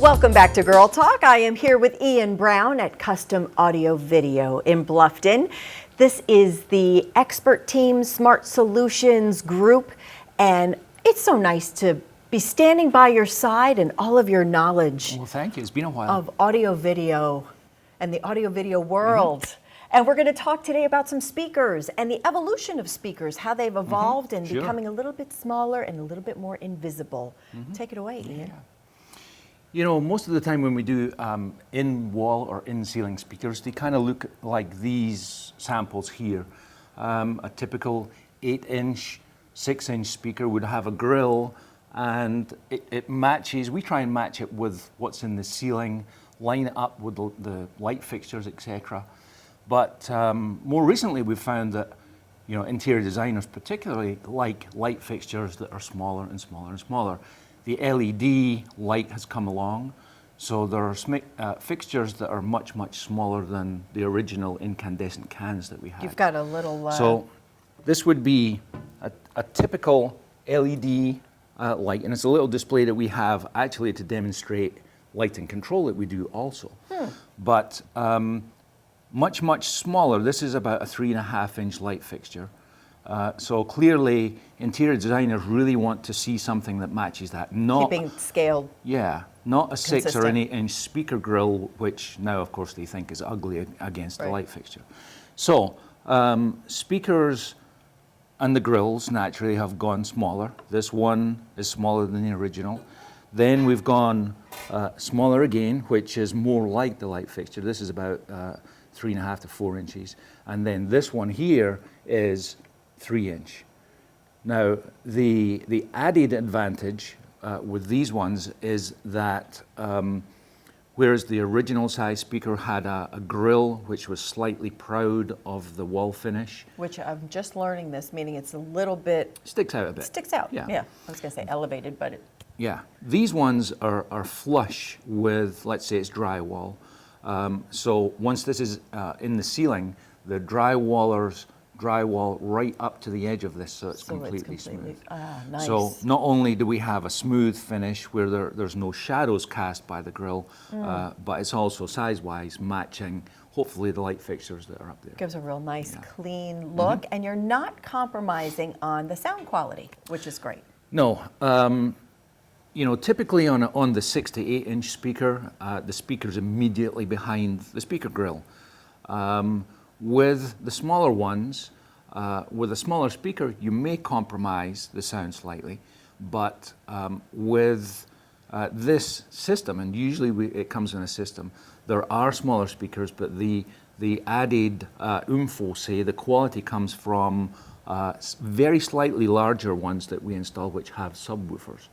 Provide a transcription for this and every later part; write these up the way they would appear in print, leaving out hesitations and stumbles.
Welcome back to Girl Talk. I am here with Ian Brown at Custom Audio Video in Bluffton. This is the Expert Team Smart Solutions group, and it's so nice to be standing by your side and all of your knowledge. Well, thank you. It's been a while. Of audio video and the audio video world. And we're going to talk today about some speakers and the evolution of speakers, how they've evolved and becoming a little bit smaller and a little bit more invisible. Take it away, Ian. You know, most of the time when we do in-wall or in-ceiling speakers, they kind of look like these samples here. A typical 8-inch, 6-inch speaker would have a grill, and it matches, we try and match it with what's in the ceiling, line it up with the light fixtures, etc. But more recently we've found that, you know, interior designers particularly like light fixtures that are smaller and smaller and smaller. The LED light has come along, so there are fixtures that are much, much smaller than the original incandescent cans that we had. You've got a little... So this would be a typical LED light, and it's a little display that we have actually to demonstrate lighting control that we do also. But much, much smaller. This is about a 3.5-inch light fixture. So clearly, interior designers really want to see something that matches that. Not keeping scaled. Yeah, not a 6 or an Consistent. 8-inch speaker grill, which now, of course, they think is ugly against the light fixture. So speakers and the grills naturally have gone smaller. This one is smaller than the original. Then we've gone smaller again, which is more like the light fixture. This is about 3.5 to 4 inches. And then this one here is 3-inch. Now, the added advantage with these ones is that whereas the original size speaker had a grill which was slightly proud of the wall finish. Which I'm just learning this, meaning it's a little bit... Sticks out a bit. Sticks out, yeah. I was going to say elevated, but it... Yeah, these ones are flush with, let's say it's drywall. So once this is in the ceiling, the drywall right up to the edge of this, so it's completely smooth. Nice. So not only do we have a smooth finish where there's no shadows cast by the grill, but it's also size-wise matching, hopefully, the light fixtures that are up there. Gives a real nice, clean look, and you're not compromising on the sound quality, which is great. No. You know, typically on the 6 to 8-inch speaker, the speaker's immediately behind the speaker grill. With the smaller ones, with a smaller speaker, you may compromise the sound slightly, but with this system, and usually it comes in a system, there are smaller speakers, but the added oomph, say, the quality comes from very slightly larger ones that we install, which have subwoofers.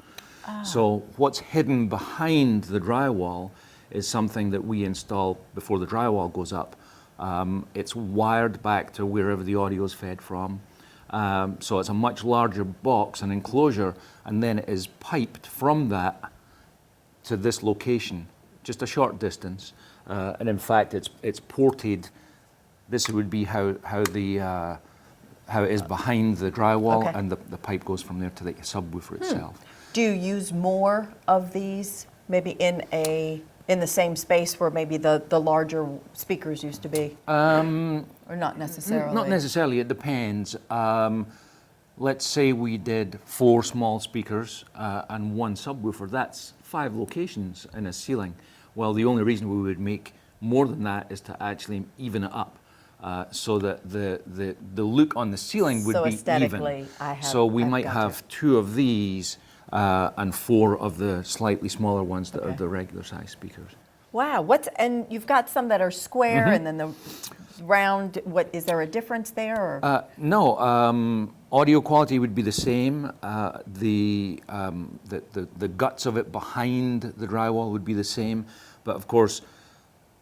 So what's hidden behind the drywall is something that we install before the drywall goes up. It's wired back to wherever the audio is fed from. So it's a much larger box, an enclosure, and then it is piped from that to this location, just a short distance. And in fact, it's ported. This would be how it is behind the drywall, and the pipe goes from there to the subwoofer itself. Do you use more of these, maybe in the same space where maybe the larger speakers used to be? Or not necessarily? Not necessarily, it depends. Let's say we did 4 small speakers and 1 subwoofer. That's 5 locations in a ceiling. Well, the only reason we would make more than that is to actually even it up. So that the look on the ceiling would be even. So we might have 2 of these and 4 of the slightly smaller ones that are the regular size speakers. Wow, and you've got some that are square and then the round. What is there a difference there? Or? No, audio quality would be the same. The guts of it behind the drywall would be the same, but of course,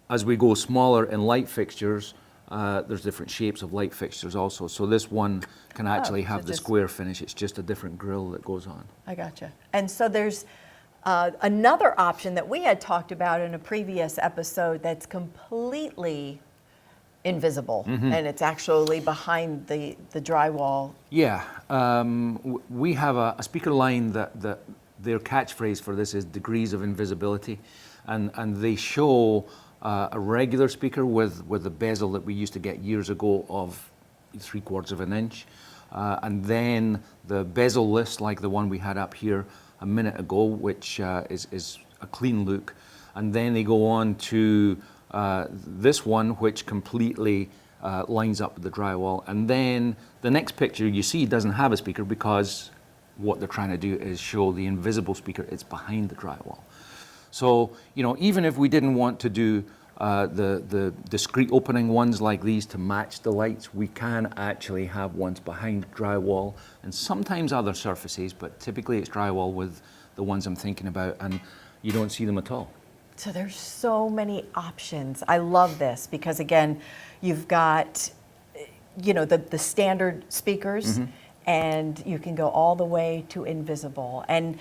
as we go smaller in light fixtures, there's different shapes of light fixtures also. So this one can actually have the square finish. It's just a different grill that goes on. I gotcha. And so there's another option that we had talked about in a previous episode that's completely invisible, and it's actually behind the drywall. Yeah, we have a speaker line that their catchphrase for this is degrees of invisibility, and they show a regular speaker with a bezel that we used to get years ago of 3/4 of an inch, and then the bezel-less, like the one we had up here a minute ago, which is a clean look, and then they go on to this one, which completely lines up with the drywall, and then the next picture you see doesn't have a speaker because what they're trying to do is show the invisible speaker. It's behind the drywall. So, you know, even if we didn't want to do the discrete opening ones like these to match the lights, we can actually have ones behind drywall and sometimes other surfaces, but typically it's drywall with the ones I'm thinking about, and you don't see them at all. So there's so many options. I love this because, again, you've got, you know, the standard speakers, and you can go all the way to invisible. And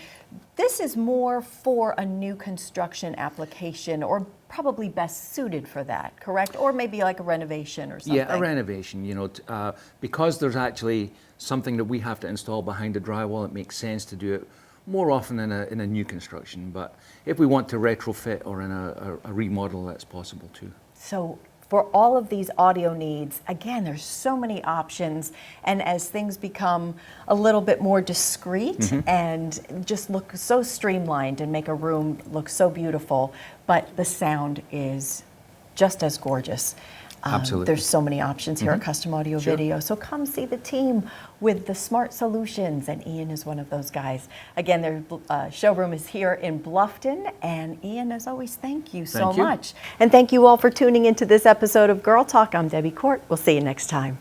this is more for a new construction application, or probably best suited for that, correct? Or maybe like a renovation or something. Yeah, a renovation, you know, because there's actually something that we have to install behind the drywall, it makes sense to do it more often in a new construction. But if we want to retrofit or in a remodel, that's possible too. So for all of these audio needs, again, there's so many options, and as things become a little bit more discreet and just look so streamlined and make a room look so beautiful, but the sound is just as gorgeous. Absolutely. There's so many options here at Custom Audio Video. So come see the team with the smart solutions, and Ian is one of those guys. Again, their showroom is here in Bluffton, and Ian, as always, thank you so much. And thank you all for tuning into this episode of Girl Talk. I'm Debbie Court. We'll see you next time.